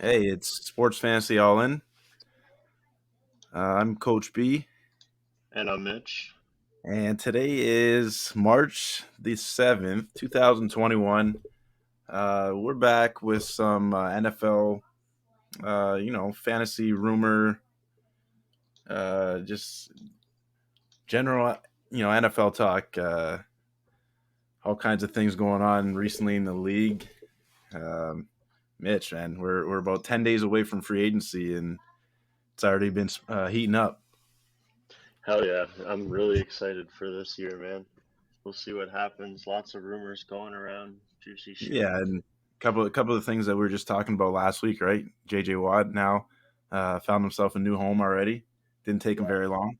Hey, it's Sports Fantasy All In. I'm Coach B, And I'm Mytch. and today is March the 7th, 2021. We're back with some NFL, fantasy rumor, just general, NFL talk. All kinds of things going on recently in the league. Um, Mitch, man, we're about 10 days away from free agency, and it's already been heating up. Hell yeah, I'm really excited for this year, man. We'll see what happens. Lots of rumors going around. Juicy shit. Yeah, and a couple of things that we were just talking about last week, right? JJ Watt now found himself a new home already. Didn't take him Yeah. very long.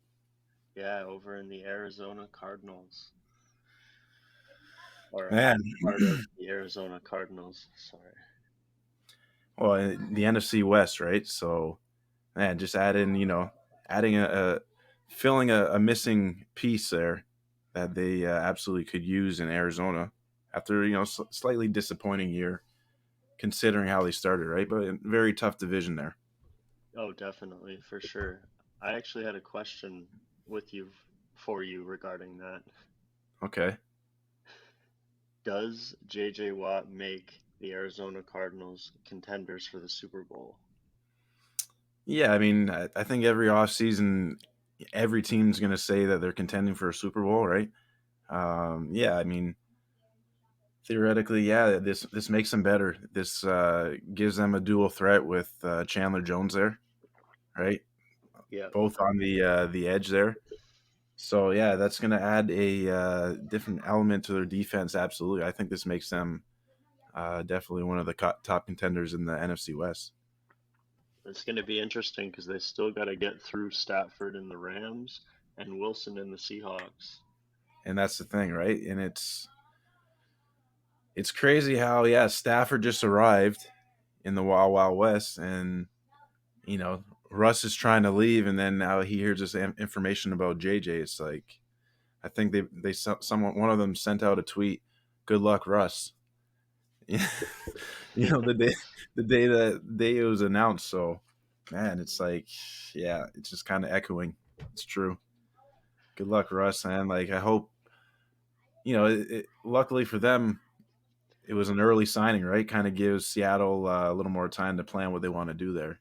Yeah, over in the Arizona Cardinals. Or Man, part of the Arizona Cardinals. Sorry. well, the NFC West, right? So, man, just adding a filling a missing piece there that they absolutely could use in Arizona after slightly disappointing year considering how they started, right? But a very tough division there. Oh, definitely, for sure. I actually had a question with you for you regarding that. Okay. Does JJ Watt make the Arizona Cardinals contenders for the Super Bowl? Yeah, I mean, I think every offseason, every team's going to say that they're contending for a Super Bowl, right? Yeah, I mean, theoretically, yeah, this makes them better. This gives them a dual threat with Chandler Jones there, right? Yeah. Both on the edge there. So yeah, that's going to add a different element to their defense. Absolutely, I think this makes them definitely one of the top contenders in the NFC West. It's going to be interesting because they still got to get through Stafford in the Rams and Wilson in the Seahawks. And that's the thing, right? And it's crazy how Stafford just arrived in the Wild Wild West, and Russ is trying to leave, and then now he hears this information about JJ. It's like I think they someone one of them sent out a tweet. Good luck, Russ. the day it was announced. So man, it's like it's just kind of echoing. It's true. Good luck, Russ, and like I hope luckily for them, it was an early signing, right? Kind of gives Seattle a little more time to plan what they want to do there.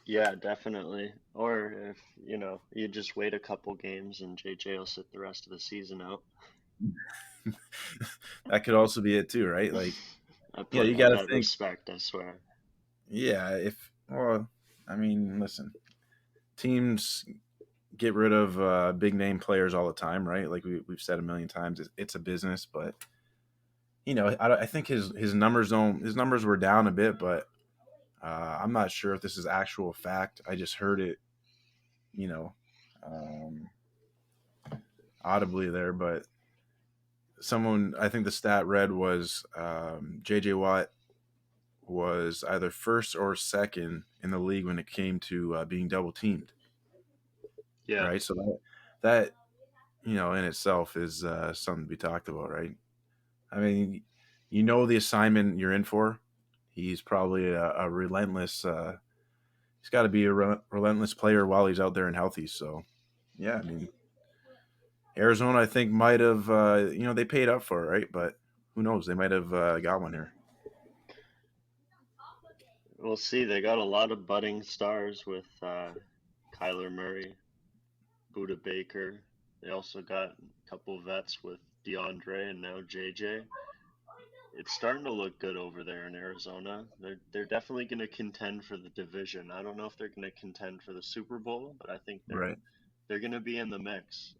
Yeah, definitely. Or if, you just wait a couple games and JJ will sit the rest of the season out. That could also be it too, right? Like, I yeah, play you on got to that think. respect, I swear. Yeah, if well, I mean, listen, teams get rid of big name players all the time, right? Like we've said a million times, it's a business. But I think his numbers don't his numbers were down a bit, but I'm not sure if this is actual fact. I just heard it, you know, um, audibly there, but someone I think the stat read was JJ Watt was either first or second in the league when it came to being double teamed. Yeah. Right, so that in itself is something to be talked about, right? I mean, the assignment you're in for. He's probably a relentless. He's got to be a relentless player while he's out there and healthy. So, yeah, I mean, Arizona, I think might have. They paid up for it, right? But who knows? They might have got one here. We'll see. They got a lot of budding stars with Kyler Murray, Buda Baker. They also got a couple vets with DeAndre and now JJ. It's starting to look good over there in Arizona. They're definitely going to contend for the division. I don't know if they're going to contend for the Super Bowl, but I think they're Right. they're going to be in the mix.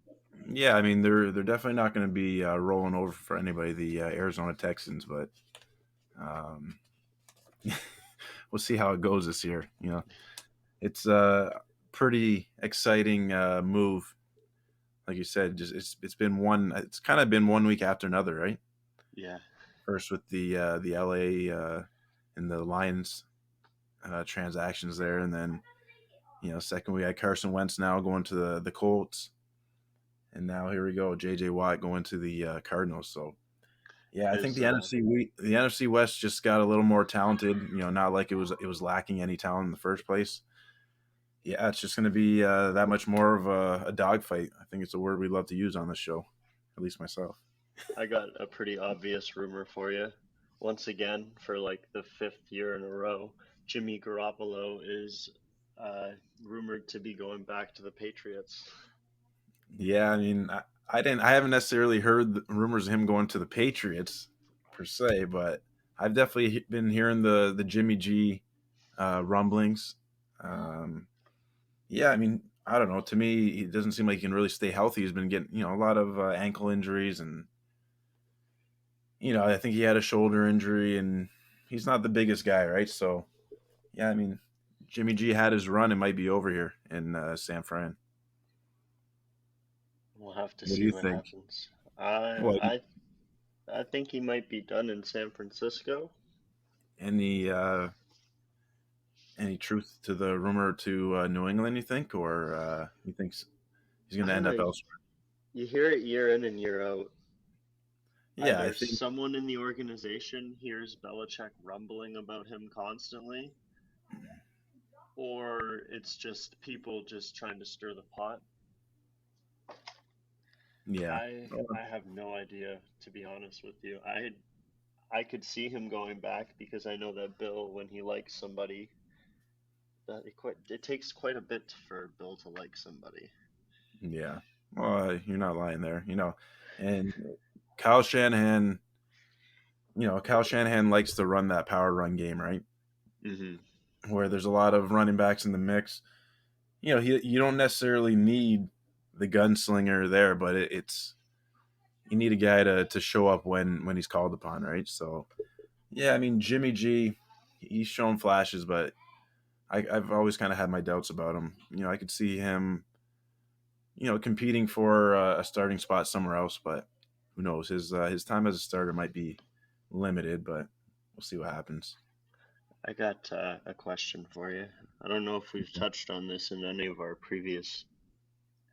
Yeah, I mean they're definitely not going to be rolling over for anybody, the Arizona Texans, but um, we'll see how it goes this year. It's a pretty exciting move, like you said. Just it's been one. It's kind of been one week after another, right? Yeah. First with the LA and the Lions transactions there, and then second we had Carson Wentz now going to the Colts, and now here we go, JJ Watt going to the Cardinals. So Yeah, I think Is the NFC West just got a little more talented. Not like it was lacking any talent in the first place. Yeah, it's just going to be that much more of a dogfight. I think it's a word we love to use on this show, at least myself. I got a pretty obvious rumor for you. Once again, for like the fifth year in a row, Jimmy Garoppolo is uh, rumored to be going back to the Patriots. Yeah, I mean, I haven't necessarily heard the rumors of him going to the Patriots per se, but I've definitely been hearing the Jimmy G rumblings. Um, yeah, I mean, I don't know. To me, he doesn't seem like he can really stay healthy. He's been getting a lot of ankle injuries, and I think he had a shoulder injury, and he's not the biggest guy, right? So yeah, I mean, Jimmy G had his run. It might be over here in San Fran. We'll have to What do see you what think? happens. I Well, I I think he might be done in San Francisco. any any truth to the rumor to New England? You think, or you think he's going I to don't end know. up elsewhere? You hear it year in and year out. Yeah, I Either think. someone in the organization hears Belichick rumbling about him constantly, or it's just people just trying to stir the pot. Yeah, I have no idea, to be honest with you. I could see him going back because I know that Bill, when he likes somebody, that it takes quite a bit for Bill to like somebody. yeah. Well, you're not lying there. And Kyle Shanahan. Kyle Shanahan likes to run that power run game, right? Hmm. Where there's a lot of running backs in the mix. You don't necessarily need the gunslinger there, but it's you need a guy to show up when he's called upon, right? So yeah, I mean Jimmy G, he's shown flashes, but I've always kind of had my doubts about him. I could see him, competing for a starting spot somewhere else, but who knows? His time as a starter might be limited, but we'll see what happens. I got a question for you. I don't know if we've touched on this in any of our previous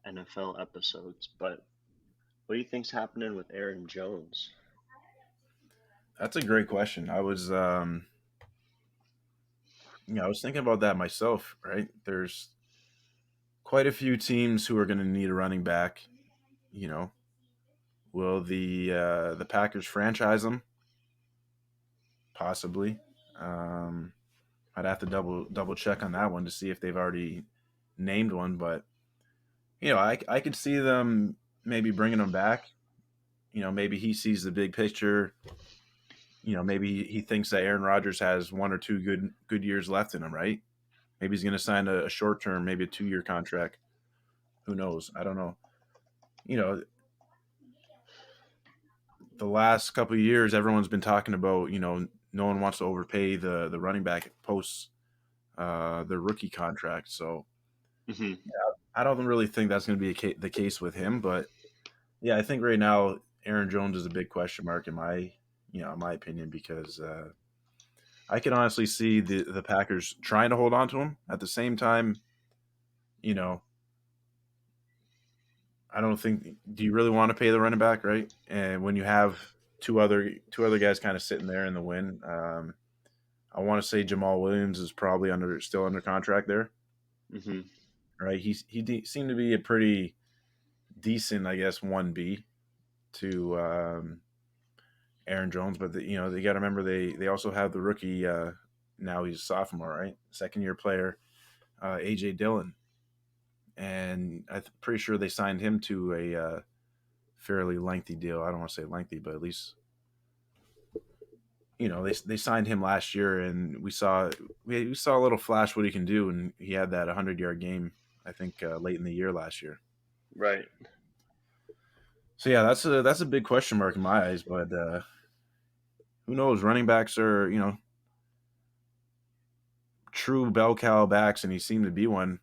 NFL episodes, but what do you think's happening with Aaron Jones? That's a great question. I was thinking about that myself. Right, there's quite a few teams who are going to need a running back. You know, will the Packers franchise him? Possibly. Um, I'd have to double check on that one to see if they've already named one, but I could see them maybe bringing him back. Maybe he sees the big picture. Maybe he thinks that Aaron Rodgers has one or two good years left in him, right? Maybe he's going to sign a short term, maybe a 2-year contract. Who knows? I don't know. You know, the last couple of years, everyone's been talking about. No one wants to overpay the running back post their rookie contract. So Hmm. I don't really think that's going to be the case with him. But yeah, I think right now Aaron Jones is a big question mark in my opinion, because I can honestly see the Packers trying to hold on to him. At the same time, you know, I don't think. Do you really want to pay the running back, right? And when you have two other guys kind of sitting there in the win, I want to say Jamal Williams is probably still under contract there, Hmm. right? Seemed to be a pretty decent, I guess, 1B to Aaron Jones, but they got to remember they also have the rookie. Now he's a sophomore, right? Second year player, AJ Dillon, and I'm pretty sure they signed him to a fairly lengthy deal. I don't want to say lengthy, but at least they signed him last year, and we saw a little flash what he can do, and he had that 100-yard game, I think, late in the year last year. Right. So yeah, that's a big question mark in my eyes, but who knows? Running backs are true bell cow backs, and he seemed to be one.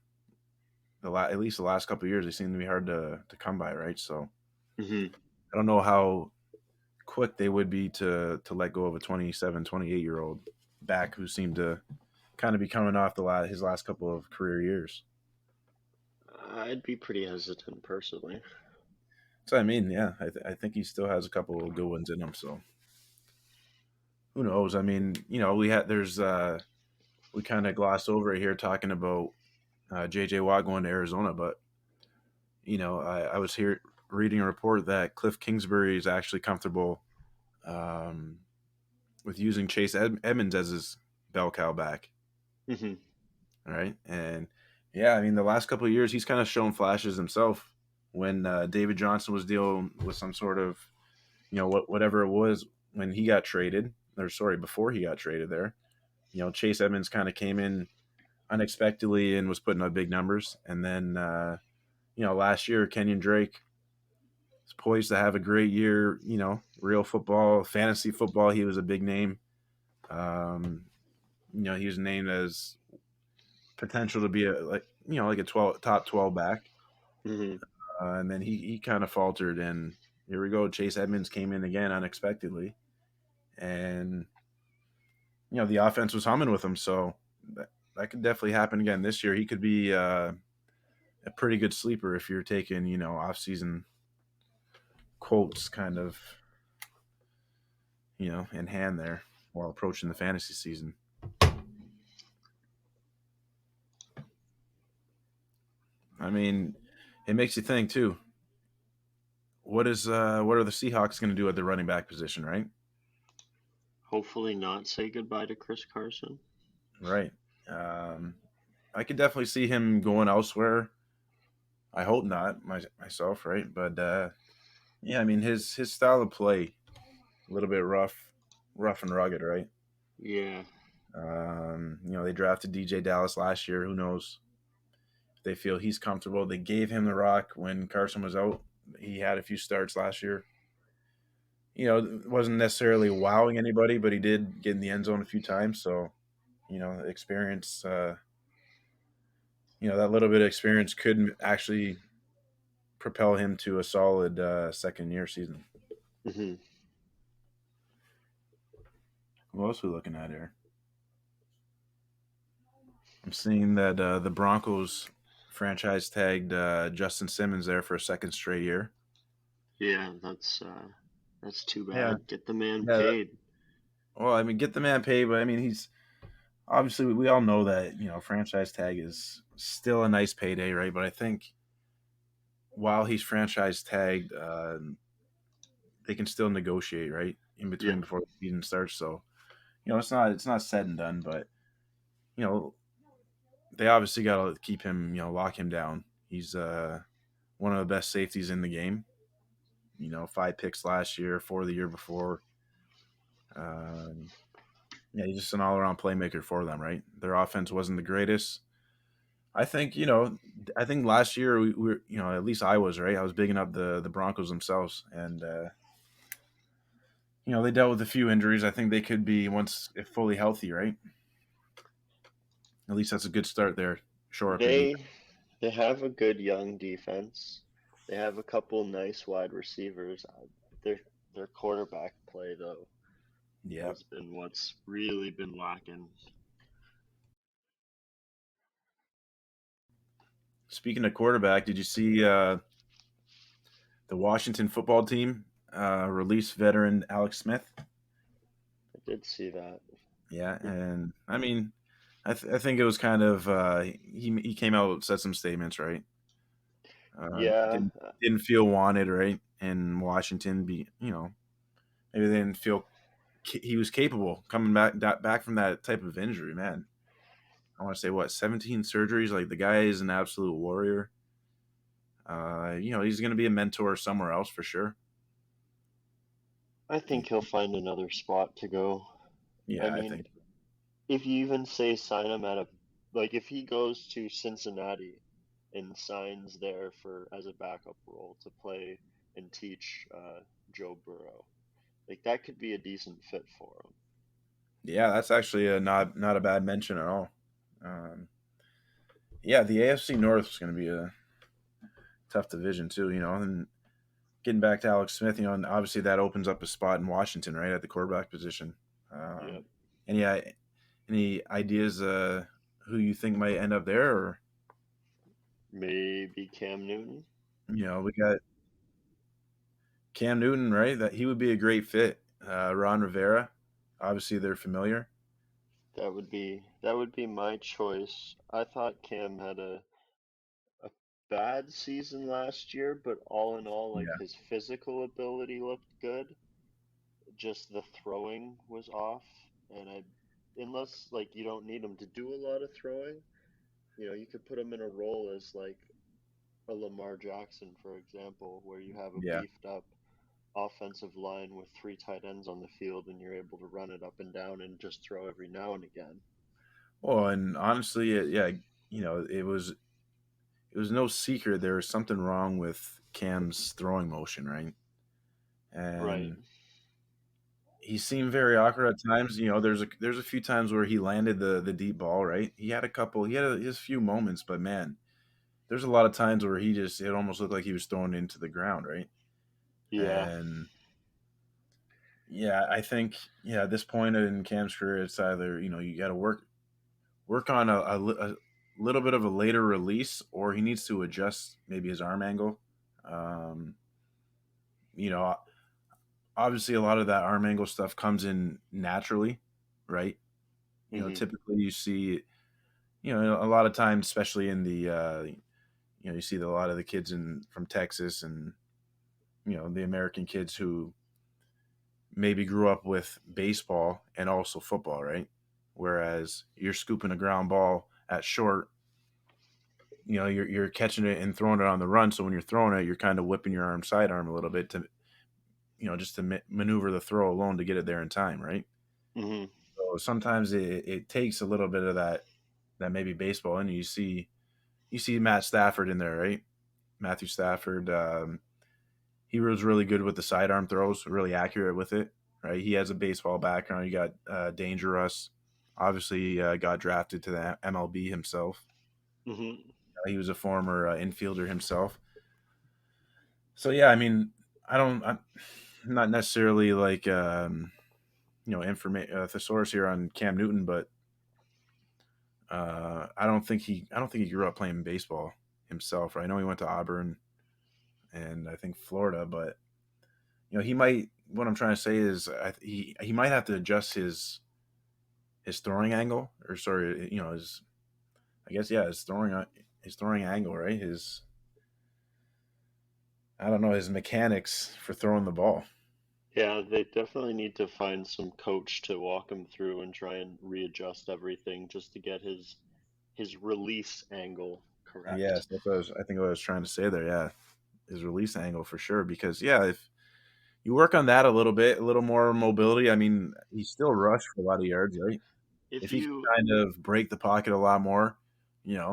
At least the last couple of years, they seem to be hard to come by, right? So Hmm. I don't know how quick they would be to let go of a 27, 28-year-old back who seemed to kind of be coming off his last couple of career years. I'd be pretty hesitant personally. So I mean, yeah, I think he still has a couple of good ones in him. So who knows? I mean, we kind of glossed over it here talking about J.J. Watt going to Arizona, but I was here reading a report that Cliff Kingsbury is actually comfortable um, with using Chase Edmonds as his bell cow back. Hmm. All right, and yeah, I mean the last couple of years he's kind of shown flashes himself. When David Johnson was dealing with some sort of whatever it was when he got traded, or sorry, before he got traded there, Chase Edmonds kind of came in unexpectedly and was putting up big numbers. And then, last year, Kenyon Drake is poised to have a great year. Real football, fantasy football. He was a big name. Um, he was named as potential to be like a top 12 back. Hmm. And then he kind of faltered, and here we go. Chase Edmonds came in again unexpectedly, and the offense was humming with him. So that could definitely happen again this year. He could be a pretty good sleeper if you're taking off season quotes kind of in hand there while approaching the fantasy season. I mean, it makes you think too. What are the Seahawks going to do at the running back position, right? Hopefully not say goodbye to Chris Carson. Right. I could definitely see him going elsewhere. I hope not myself, right? But yeah, I mean his style of play, a little bit rough and rugged, right? Yeah. They drafted DJ Dallas last year. Who knows if they feel he's comfortable? They gave him the rock when Carson was out. He had a few starts last year. Wasn't necessarily wowing anybody, but he did get in the end zone a few times. So, experience, that little bit of experience could actually propel him to a solid second year season. Hmm. What else are we looking at here? I'm seeing that the Broncos franchise tagged Justin Simmons there for a second straight year. Yeah, that's too Yeah, bad. Get the man yeah. paid. Well, I mean, get the man paid, but I mean, he's obviously we all know that franchise tag is still a nice payday, right? But I think while he's franchise tagged, they can still negotiate, right, in Yeah. between before the season starts. So it's not said and done, but you know they obviously got to keep him, lock him down. He's one of the best safeties in the game. 5 picks last year, 4 the year before. Um, yeah, he's just an all-around playmaker for them, right? Their offense wasn't the greatest. I think I think last year we were, at least I was, right. I was bigging up the Broncos themselves, and they dealt with a few injuries. I think they could be once if fully healthy, right. At least that's a good start there. Shore up your defense. They have a good young defense. They have a couple nice wide receivers. Their their quarterback play though Yeah. has been what's really been lacking. Speaking of quarterback, did you see the Washington football team release veteran Alex Smith? I did see that. Yeah, and I mean, I think it was kind of he came out said some statements, right? Yeah, Didn't feel wanted, right? In Washington, maybe they didn't feel he was capable coming back from that type of injury. Man, I want to say what 17 surgeries. Like the guy is an absolute warrior. He's going to be a mentor somewhere else for sure. I think he'll find another spot to go. I Yeah, I mean, think. if you even say sign him at a like if he goes to Cincinnati and signs there for as a backup role to play and teach Joe Burrow, like that could be a decent fit for him. Yeah, that's actually not a bad mention at all. Um, yeah, the AFC North is going to be a tough division too. And getting back to Alex Smith, and obviously that opens up a spot in Washington, right, at the quarterback position. Yep. Any any ideas who you think might end up there, or Maybe Cam Newton. we got Cam Newton, right? That he would be a great fit. Ron Rivera. Obviously, they're familiar. That would be my choice. I thought Cam had a bad season last year, but all in all, like Yeah, his physical ability looked good. Just the throwing was off, and unless like you don't need him to do a lot of throwing, you could put him in a role as like a Lamar Jackson, for example, where you have a yeah. beefed up offensive line with three tight ends on the field and you're able to run it up and down and just throw every now and again. Well, and honestly, yeah, it was no secret there was something wrong with Cam's throwing motion, right? Right. And he seemed very awkward at times. There's a few times where he landed the deep ball, right? He had his few moments, but man, there's a lot of times where it almost looked like he was thrown into the ground, right? Yeah. And yeah, I think at this point in Cam's career, it's either you got to work on a little bit of a later release, or he needs to adjust maybe his arm angle. Um, you know, obviously a lot of that arm angle stuff comes in naturally, right? Mhm. Typically you see, a lot of times, especially in the, you see a lot of the kids from Texas and, the American kids who maybe grew up with baseball and also football, right? Whereas you're scooping a ground ball at short, you're catching it and throwing it on the run. So when you're throwing it, you're kind of whipping your sidearm a little bit to, just to maneuver the throw alone to get it there in time, right? Mhm. So sometimes it takes a little bit of that maybe baseball, and you see Matt Stafford in there, right? Matthew Stafford, he was really good with the sidearm throws, really accurate with it, right? He has a baseball background. You got Dangerous, obviously got drafted to the MLB himself. Mhm. He was a former infielder himself. So yeah, I mean, I'm not necessarily like thesaurus here on Cam Newton, but I don't think he grew up playing baseball himself. Right? I know he went to Auburn and I think Florida, but he might. What I'm trying to say is he might have to adjust his throwing angle, or sorry, his I guess yeah his throwing angle, right? His I don't know his mechanics for throwing the ball. Yeah, they definitely need to find some coach to walk him through and try and readjust everything just to get his release angle correct. Yes, I think what I was trying to say there. Yeah, his release angle for sure. Because yeah, if you work on that a little bit, a little more mobility. I mean, he still rushed for a lot of yards, right? If If he can you kind of break the pocket a lot more,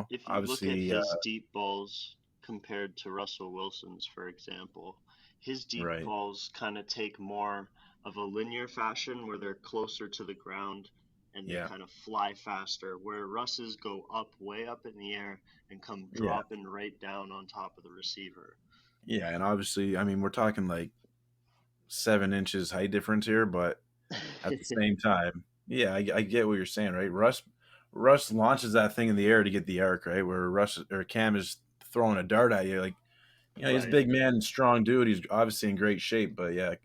if you look at obviously, his deep balls compared to Russell Wilson's, for example, his deep right? balls kind of take more of a linear fashion where they're closer to the ground and they Yeah, kind of fly faster, where Russ's go up way up in the air and come yeah, dropping right down on top of the receiver. yeah. And obviously, I mean, we're talking like 7 inches height difference here, but at the same time, yeah, I get what you're saying, right? Russ launches that thing in the air to get the arc, right? Where Russ or Cam is throwing a dart at you, like he's a Right. big man and strong dude. He's obviously in great shape, but yeah,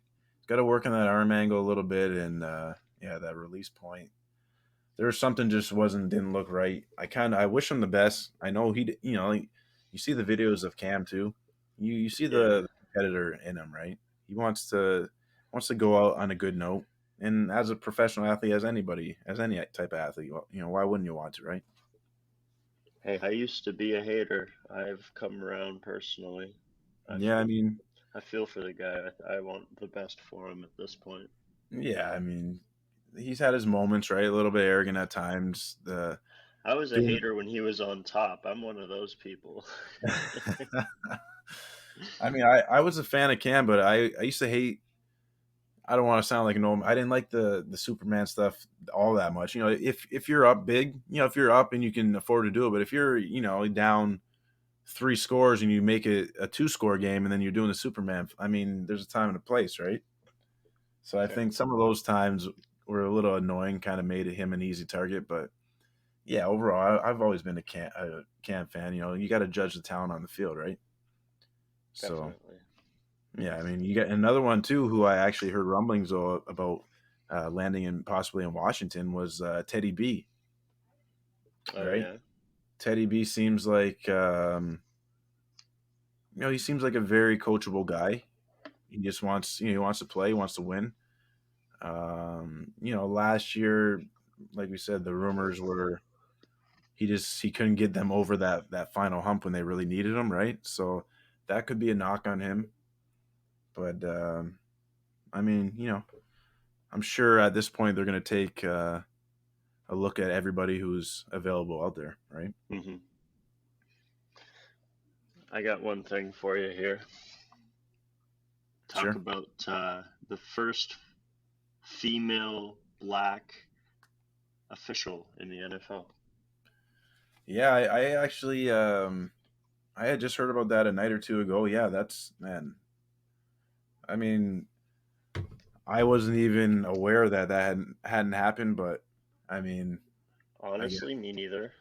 got to work on that arm angle a little bit, and yeah, that release point. There was something just didn't look right. I wish him the best. I know like, you see the videos of Cam too. You see Yeah. the competitor in him, right? He wants to go out on a good note. And as a professional athlete, as any type of athlete, well, why wouldn't you want to, right? Hey, I used to be a hater. I've come around personally. I Yeah, I feel mean, I feel for the guy. I want the best for him at this point. yeah, I mean, he's had his moments, right? A little bit arrogant at times. The I was a doing hater when he was on top. I'm one of those people. I mean, I was a fan of Cam, but I used to hate. I don't want to sound like an old. I didn't like the Superman stuff all that much. If you're up big, if you're up and you can afford to do it, but if you're down three scores and you make it a two-score game and then you're doing the Superman, I mean, there's a time and a place, right? So I Fair. think some of those times were a little annoying, kind of made him an easy target. But yeah, overall, I've always been a Cam fan. You got to judge the talent on the field, right? So Definitely. yeah, I mean, you got another one too, who I actually heard rumblings about. landing in possibly in Washington was Teddy B. Oh Right, yeah. Teddy B seems like he seems like a very coachable guy. He just wants he wants to play, he wants to win. Last year, like we said, the rumors were he couldn't get them over that final hump when they really needed him, right? So that could be a knock on him. But I mean, I'm sure at this point they're going to take a look at everybody who's available out there, right? Hmm. I got one thing for you here. Talk Sure. about the first female black official in the NFL. Yeah, I actually I had just heard about that a night or two ago. Yeah, that's man. I mean, I wasn't even aware that hadn't happened, but I mean, I guess Honestly, me neither.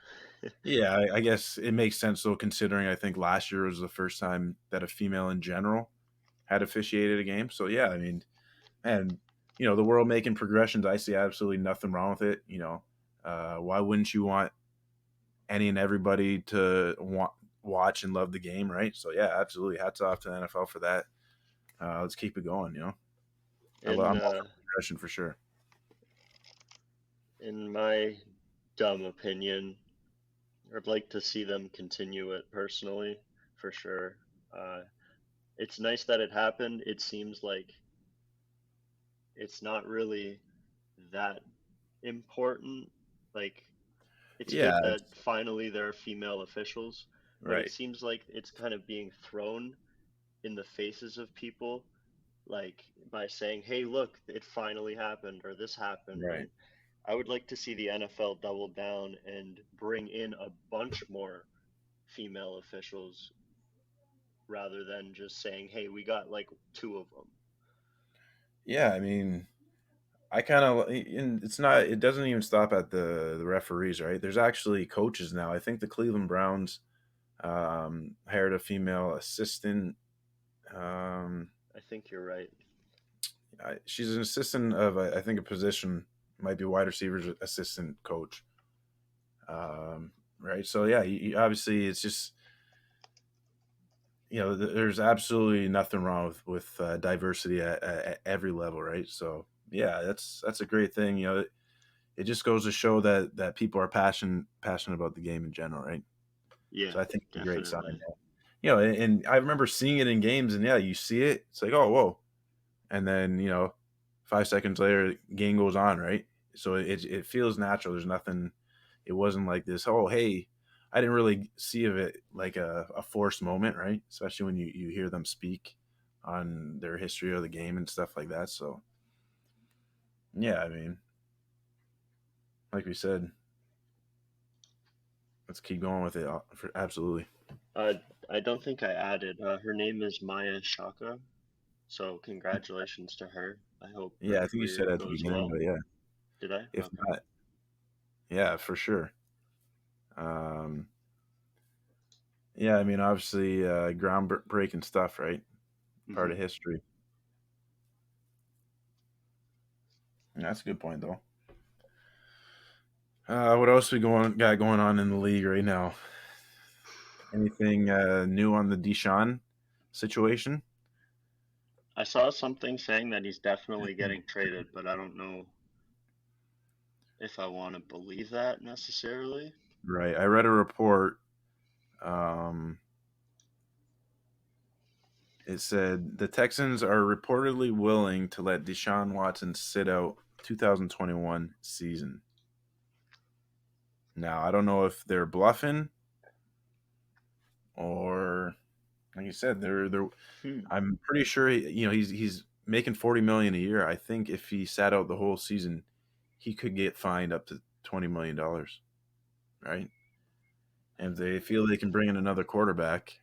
yeah, I guess it makes sense though, considering I think last year was the first time that a female in general had officiated a game. So yeah, I mean, and the world making progressions, I see absolutely nothing wrong with it. Why wouldn't you want any and everybody to watch and love the game, right? So yeah, absolutely. Hats off to the NFL for that. Let's keep it going. In I'm all for progression for sure. in my dumb opinion, I'd like to see them continue it personally, for sure. Uh, it's nice that it happened. It seems like it's not really that important. Like, it's Yeah, good that finally there are female officials, but it right, seems like it's kind of being thrown in the faces of people, like by saying, "Hey, look, it finally happened," or "This happened." right. And I would like to see the NFL double down and bring in a bunch more female officials rather than just saying, "Hey, we got like two of them." Yeah, I mean, I kind of it's not. It doesn't even stop at the referees, right? There's actually coaches now. I think the Cleveland Browns hired a female assistant. Um, I think you're right. she's an assistant of I think a position might be wide receivers assistant coach. Right. So yeah, obviously it's just there's absolutely nothing wrong with diversity at every level, right? So yeah, that's a great thing. It just goes to show that people are passionate about the game in general, right? Yeah, So I think it's a great sign. definitely. And I remember seeing it in games, and yeah, you see it, it's like, oh, whoa, and then 5 seconds later, game goes on, right? So it feels natural. There's nothing. It wasn't like this. Oh, hey, I didn't really see of it like a forced moment, right? Especially when you hear them speak on their history of the game and stuff like that. So yeah, I mean, like we said, let's keep going with it. Absolutely. Uh, I don't think I added. Her name is Maia Chaka, so congratulations to her. I hope her Yeah, I think you said career at the goes beginning, well. but yeah, Did I? if Okay. not, yeah, for sure. Um, yeah, I mean, obviously, groundbreaking stuff, right? Part Hmm. of history. That's a good point, though. What else we got going on in the league right now? Anything new on the Deshaun situation? I saw something saying that he's definitely getting traded, but I don't know if I want to believe that necessarily. Right. I read a report. Um, it said the Texans are reportedly willing to let Deshaun Watson sit out 2021 season. Now, I don't know if they're bluffing or, like you said, they're. Hmm. I'm pretty sure he's making 40 million a year. I think if he sat out the whole season, he could get fined up to $20 million, right? And if they feel they can bring in another quarterback,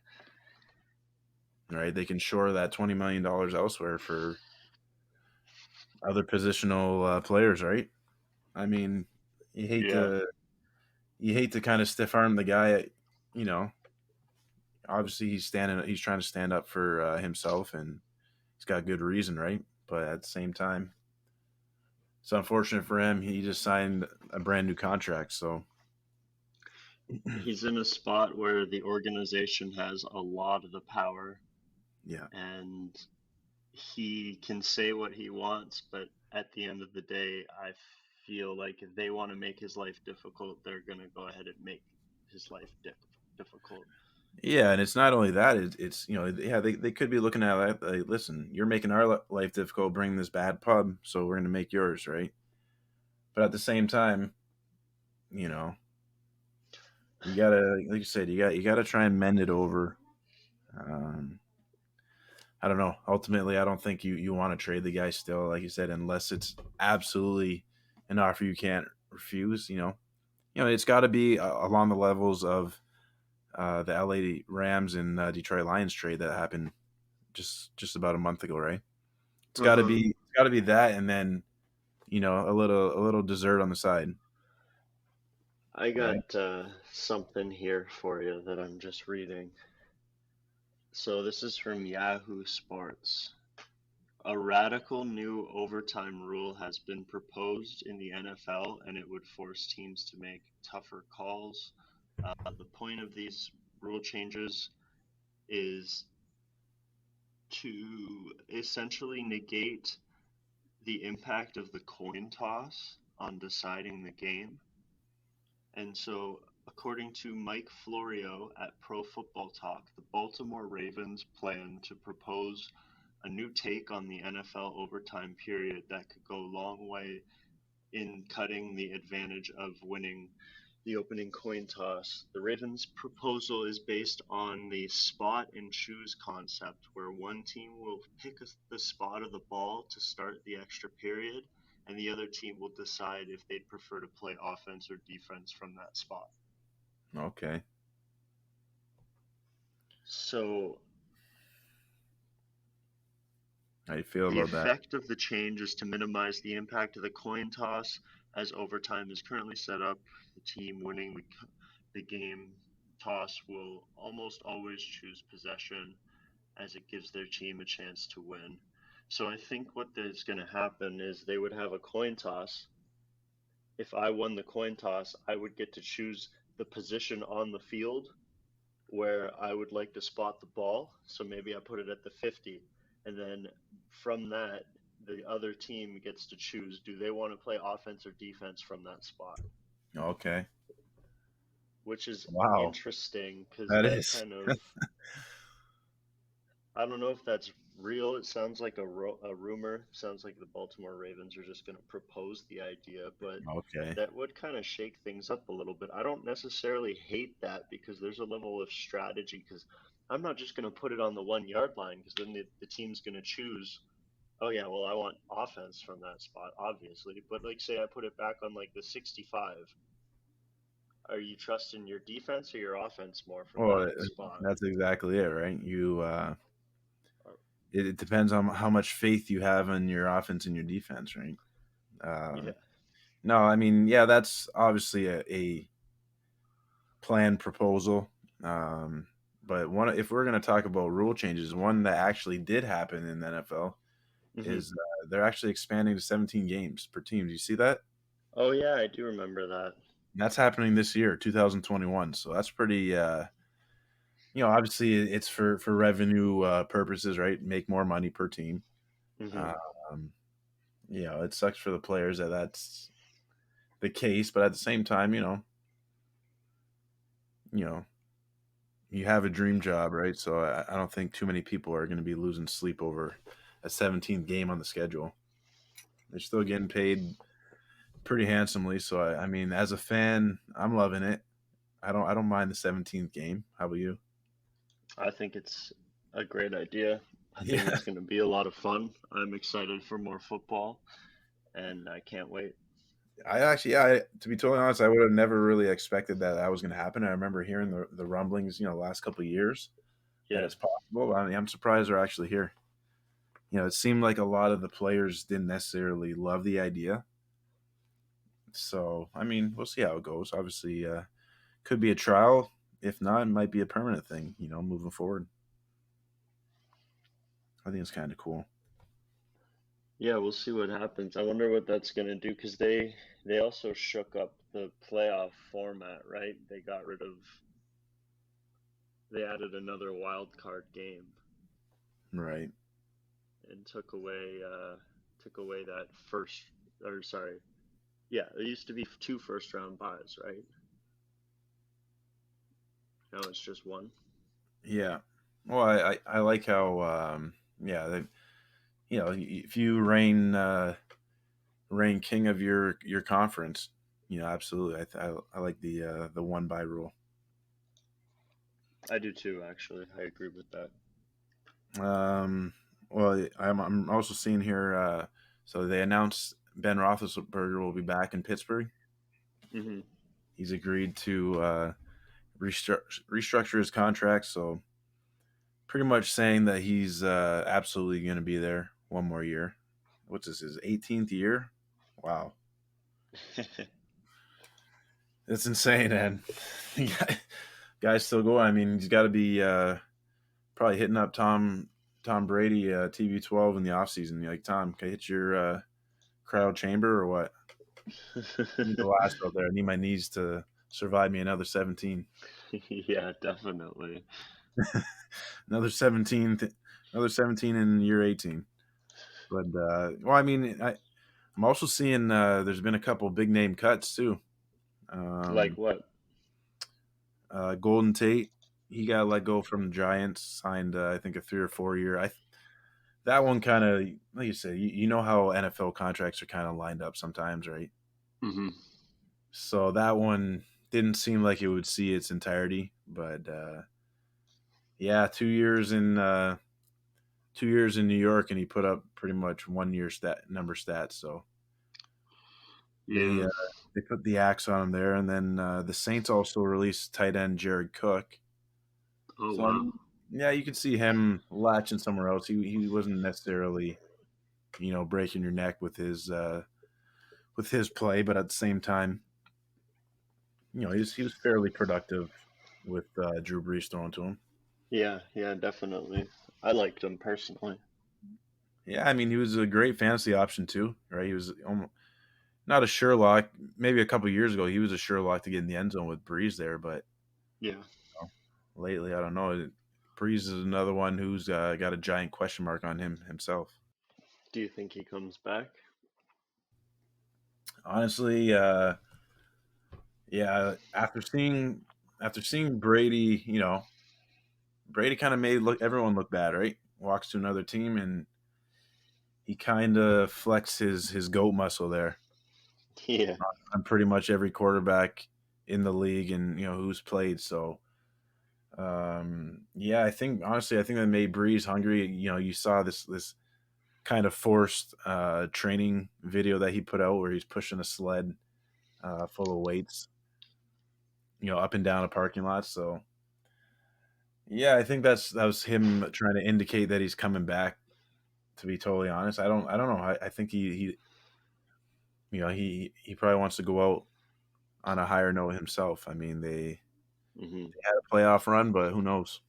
right, they can shore that $20 million elsewhere for other positional players, right? I mean, you hate Yeah. to you hate to kind of stiff arm the guy. You know, obviously he's trying to stand up for himself, and he's got good reason, right? But at the same time, it's unfortunate for him. He just signed a brand new contract, so He's in a spot where the organization has a lot of the power, yeah. and he can say what he wants, but at the end of the day, I feel like if they want to make his life difficult, they're going to go ahead and make his life difficult. Yeah, and it's not only that; it's yeah, they could be looking at it like, listen, you're making our life difficult, bringing this bad pub, so we're going to make yours, right? But at the same time, you know, you gotta, like you said, you gotta try and mend it over. Um, I don't know. Ultimately, I don't think you want to trade the guy still, like you said, unless it's absolutely an offer you can't refuse. It's got to be along the levels of the LA Rams and Detroit Lions trade that happened just about a month ago, right? Uh-huh. It's got to be that, and then a little dessert on the side, I right? got something here for you that I'm just reading. So this is from Yahoo Sports. A radical new overtime rule has been proposed in the NFL, and it would force teams to make tougher calls. The point of these rule changes is to essentially negate the impact of the coin toss on deciding the game. And so, according to Mike Florio at Pro Football Talk, the Baltimore Ravens plan to propose a new take on the NFL overtime period that could go a long way in cutting the advantage of winning the opening coin toss. The Ravens' proposal is based on the spot and choose concept, where one team will pick the spot of the ball to start the extra period, and the other team will decide if they'd prefer to play offense or defense from that spot. Okay. So How you feel the about that? effect of the change is to minimize the impact of the coin toss. As overtime is currently set up, the team winning the game toss will almost always choose possession, as it gives their team a chance to win. So I think what is going to happen is they would have a coin toss. If I won the coin toss, I would get to choose the position on the field where I would like to spot the ball. So maybe I put it at the 50. And then from that, the other team gets to choose, do they want to play offense or defense from that spot? Okay. Which is Wow. interesting because That that is. kind of, I don't know if that's real. It sounds like a rumor. Sounds like the Baltimore Ravens are just going to propose the idea, but Okay. that would kind of shake things up a little bit. I don't necessarily hate that because there's a level of strategy. Because I'm not just going to put it on the 1 yard line because then the team's going to choose. Oh yeah, well I want offense from that spot, obviously. But like say I put it back on like the 65. Are you trusting your defense or your offense more from Well, that spot? that's exactly it, right? Or, It depends on how much faith you have in your offense and your defense, right? yeah. No, I mean, yeah, that's obviously a planned proposal. Um, but if we're going to talk about rule changes, one that actually did happen in the NFL Hmm. is they're actually expanding to 17 games per team. Do you see that? Oh yeah, I do remember that. And that's happening this year, 2021. So that's pretty. Obviously it's for revenue purposes, right? Make more money per team. Hmm. Um, it sucks for the players that that's the case, but at the same time, you know, you have a dream job, right? So I don't think too many people are going to be losing sleep over a 17th game on the schedule. They're still getting paid pretty handsomely. So I mean, as a fan, I'm loving it. I don't mind the 17th game. How about you? I think it's a great idea. I think Yeah. it's going to be a lot of fun. I'm excited for more football, and I can't wait. To be totally honest, I would have never really expected that was going to happen. I remember hearing the rumblings, the last couple of years that Yeah. it's possible. I mean, I'm surprised they're actually here. It seemed like a lot of the players didn't necessarily love the idea. So, I mean, we'll see how it goes. Obviously, could be a trial. If not, it might be a permanent thing, moving forward. I think it's kind of cool. Yeah, we'll see what happens. I wonder what that's gonna do because they also shook up the playoff format, right? They added another wild card game Right. and took away that first, or sorry, yeah, there used to be two first round buys, right? Now it's just one. Yeah. Well, I like how yeah, if you reign king of your conference, absolutely. I like the one by rule. I do too, actually. I agree with that. Um, well, I'm also seeing here. So they announced Ben Roethlisberger will be back in Pittsburgh. Hmm. He's agreed to restructure his contract, so pretty much saying that he's absolutely going to be there one more year. What's this? His 18th year? Wow, that's insane, man. Guys still going. I mean, he's got to be probably hitting up Tom Brady TB12 in the offseason. You're like, Tom, can I hit your crowd chamber or what? I need the last out there. I need my knees to survive me another 17. Yeah, definitely. Another 17. Another 17 in year 18. But well, I mean, I'm also seeing there's been a couple big name cuts too. Like Um, what? Golden Tate, he got let go from the Giants. Signed, I think, a 3 or 4 year. That one kind of, like you said, you know how NFL contracts are kind of lined up sometimes, right? Hmm. So that one didn't seem like it would see its entirety, but yeah, 2 years in New York, and he put up pretty much 1 year stats. So they Yeah. they put the axe on him there, and then the Saints also released tight end Jared Cook. Oh So I wow. mean, yeah, you could see him latching somewhere else. He wasn't necessarily breaking your neck with his play, but at the same time, he was fairly productive with Drew Brees throwing to him. Yeah, yeah, definitely. I liked him personally. Yeah, I mean, he was a great fantasy option too, right? He was almost, not a sure lock. Maybe a couple years ago, he was a sure lock to get in the end zone with Breeze there, but Yeah. lately, I don't know. Breeze is another one who's got a giant question mark on him himself. Do you think he comes back? Honestly, yeah. After seeing Brady, Brady kind of made everyone look bad, right? Walks to another team and he kind of flexed his goat muscle there Yeah. on pretty much every quarterback in the league and who's played. So yeah, I think that made Breeze hungry. You saw this kind of forced training video that he put out where he's pushing a sled full of weights, up and down a parking lot. So yeah, I think that was him trying to indicate that he's coming back. To be totally honest, I don't know. I think he probably wants to go out on a higher note himself. I mean, they Hmm. had a playoff run, but who knows?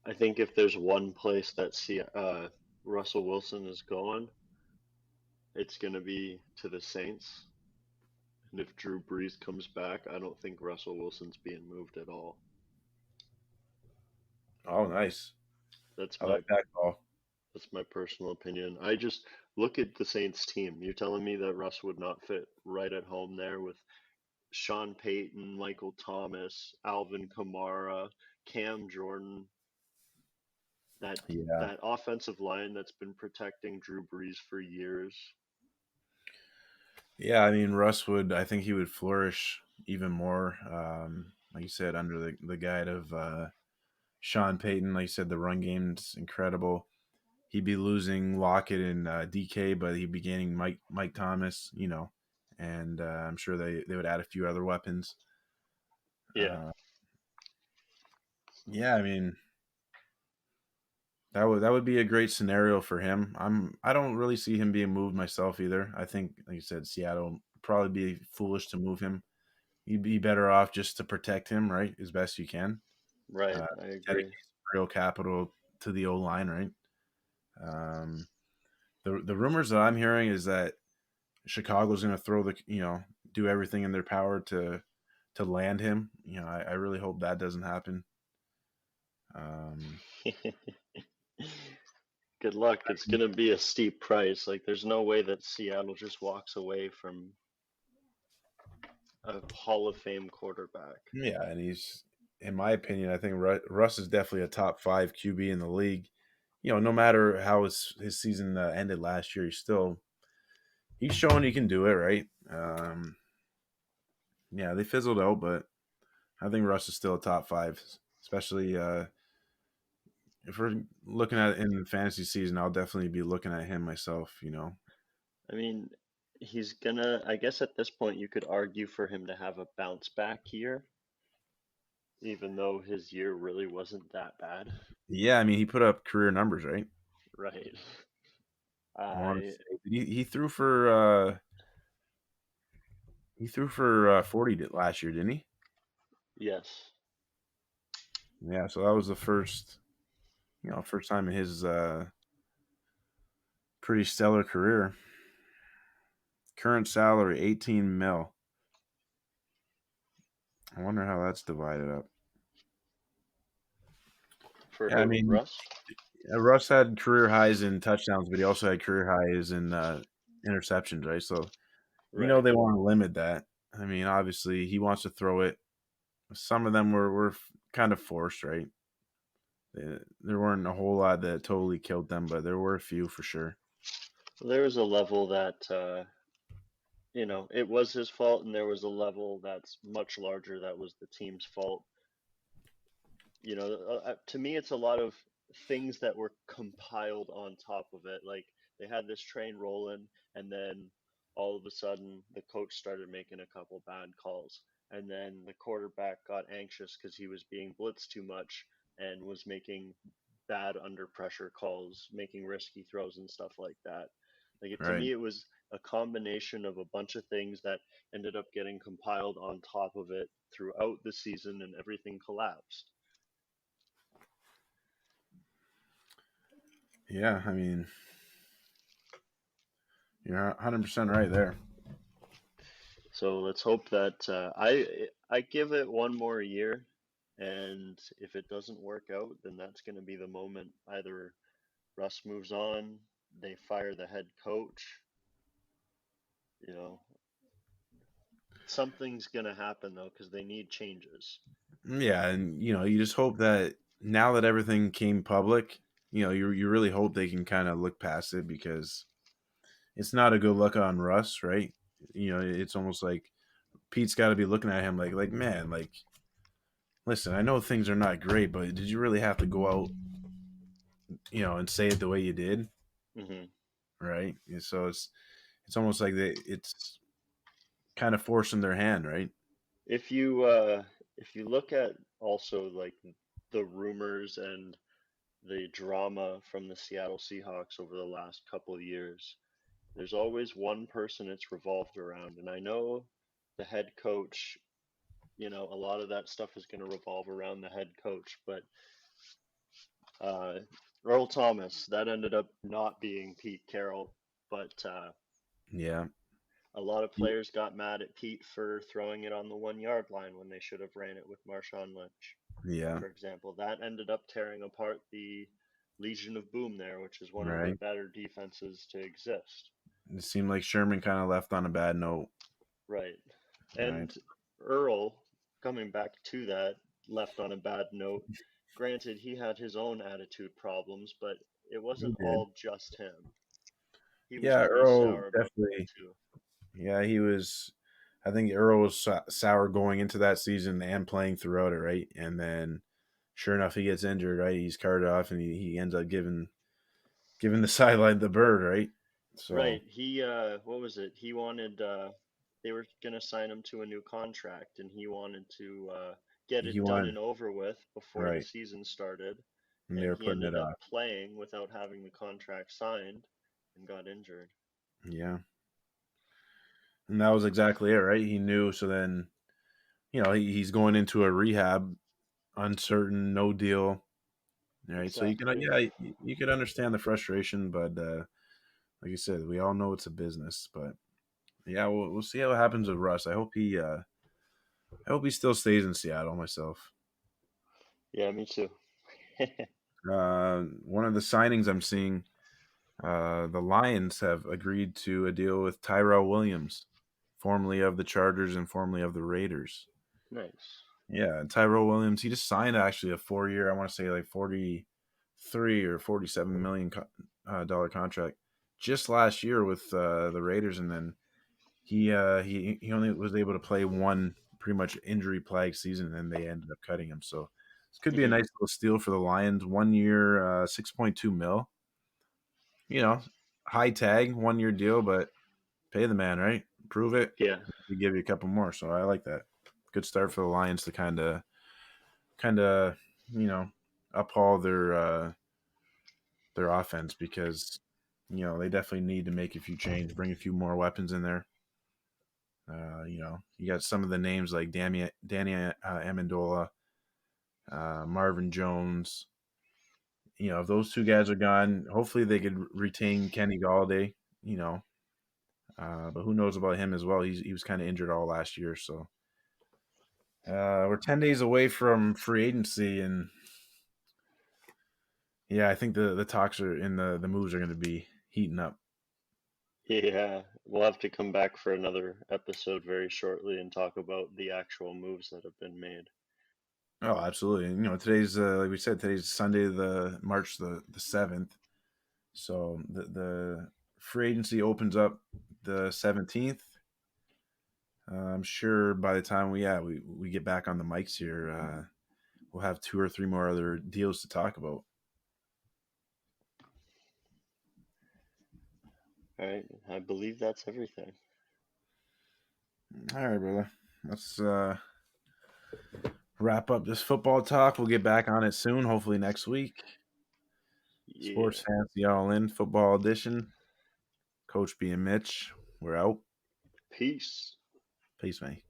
I think if there's one place that Russell Wilson is going, it's gonna be to the Saints. And if Drew Brees comes back, I don't think Russell Wilson's being moved at all. Oh, nice. That's I my like that call. that's my personal opinion. I just look at the Saints team. You're telling me that Russ would not fit right at home there with Sean Payton, Michael Thomas, Alvin Kamara, Cam Jordan, that Yeah, that offensive line that's been protecting Drew Brees for years. yeah. I mean, Russ would. I think he would flourish even more. Like you said, under the guide of Sean Payton. Like you said, the run game's incredible. He'd be losing Lockett and DK, but he'd be gaining Mike Thomas. And I'm sure they would add a few other weapons. Yeah, Uh, yeah, I mean, that would be a great scenario for him. I don't really see him being moved myself either. I think, like you said, Seattle would probably be foolish to move him. You'd be better off just to protect him, right, as best you can. right. Uh, I Dedicate agree. some real capital to the O line, right? Um, the rumors that I'm hearing is that Chicago's going to throw do everything in their power to land him. I really hope that doesn't happen. Good luck. It's going to be a steep price. Like, there's no way that Seattle just walks away from a Hall of Fame quarterback. Yeah, and he's, in my opinion, I think Russ is definitely a top 5 QB in the league. No matter how his season ended last year, he's showing he can do it, right? Yeah, they fizzled out, but I think Russ is still a top 5, especially if we're looking at it in the fantasy season. I'll definitely be looking at him myself. I mean, I guess at this point, you could argue for him to have a bounce back year, even though his year really wasn't that bad. Yeah, I mean, he put up career numbers, right? Right. I want to say he threw for 40 last year, didn't he? Yes. Yeah, so that was the first time in his pretty stellar career. Current salary 18 mil. I wonder how that's divided up. For Yeah, I who? mean, Russ? Russ had career highs in touchdowns, but he also had career highs in interceptions, right? So Right. they want to limit that. I mean, obviously he wants to throw it. Some of them were kind of forced, right? There weren't a whole lot that totally killed them, but there were a few for sure. There was a level that, it was his fault, and there was a level that's much larger that was the team's fault. To me, it's a lot of things that were compiled on top of it. Like, they had this train rolling, and then all of a sudden the coach started making a couple bad calls, and then the quarterback got anxious because he was being blitzed too much and was making bad under pressure calls, making risky throws and stuff like that. To Right. me, it was a combination of a bunch of things that ended up getting compiled on top of it throughout the season, and everything collapsed. Yeah, I mean, you're 100% right there. So let's hope that I give it one more year, and if it doesn't work out, then that's going to be the moment. Either Russ moves on, they fire the head coach. You know, something's going to happen though, because they need changes. Yeah, and you just hope that now that everything came public, you really hope they can kind of look past it, because it's not a good look on Russ, right? It's almost like Pete's got to be looking at him like man, like, listen, I know things are not great, but did you really have to go out, and say it the way you did, Hmm. right? And so it's almost like it's kind of forcing their hand, right? If you look at also like the rumors and the drama from the Seattle Seahawks over the last couple of years, there's always one person it's revolved around. And I know the head coach, a lot of that stuff is going to revolve around the head coach, but uh, Earl Thomas, that ended up not being Pete Carroll, but Yeah, a lot of players got mad at Pete for throwing it on the 1 yard line when they should have ran it with Marshawn Lynch, yeah, for example. That ended up tearing apart the Legion of Boom there, which is one of the right. better defenses to exist. It seemed like Sherman kind of left on a bad note, Right. right? And Earl, coming back to that, left on a bad note. Granted, he had his own attitude problems, but it He wasn't did. all just him. He was Yeah, pretty Earl sour about that definitely. too. Yeah, he was. I think Earl was sour going into that season and playing throughout it, right? And then, sure enough, he gets injured, right? He's carted off, and he ends up giving the sideline the bird, right? So Right. He what was it? He wanted they were gonna sign him to a new contract, and he wanted to get he it done won, and over with before the right? season started, And they and were he putting it ended up off. playing without having the contract signed and got injured. Yeah, and that was exactly it, right? He knew. So then, he's going into a rehab, uncertain, no deal, right? So you can, Exactly. yeah, you could understand the frustration, but like you said, we all know it's a business, but yeah, we'll see how it happens with Russ. I hope he still stays in Seattle myself. Yeah, me too. One of the signings I'm seeing, the Lions have agreed to a deal with Tyrell Williams, formerly of the Chargers and formerly of the Raiders. Nice. Yeah, and Tyrell Williams, he just signed actually a 4 year, I want to say like 43 or 47 million dollar contract just last year with the Raiders, and then he only was able to play one pretty much injury plagued season, and they ended up cutting him. So this could be a Hmm. nice little steal for the Lions. 1 year, 6.2 mil. You know, high tag, 1 year deal, but pay the man, right? Prove it. Yeah. We give you a couple more. So I like that. Good start for the Lions to kind of you know uphaul their offense, because they definitely need to make a few changes, bring a few more weapons in there. You got some of the names like Danny Amendola, Marvin Jones. If those two guys are gone, hopefully they could retain Kenny Galladay. You know, but who knows about him as well? He was kind of injured all last year, so we're 10 days away from free agency, and yeah, I think the talks are in the moves are going to be heating up. Yeah. We'll have to come back for another episode very shortly and talk about the actual moves that have been made. Oh, absolutely. Today's like we said, today's Sunday, the March the 7th. So the free agency opens up the 17th. I'm sure by the time we get back on the mics here, we'll have 2 or 3 more other deals to talk about. All right. I believe that's everything. All right, brother. Let's wrap up this football talk. We'll get back on it soon, hopefully next week. Yeah. Sports Fancy All In Football Edition. Coach B and Mytch, we're out. Peace. Peace, mate.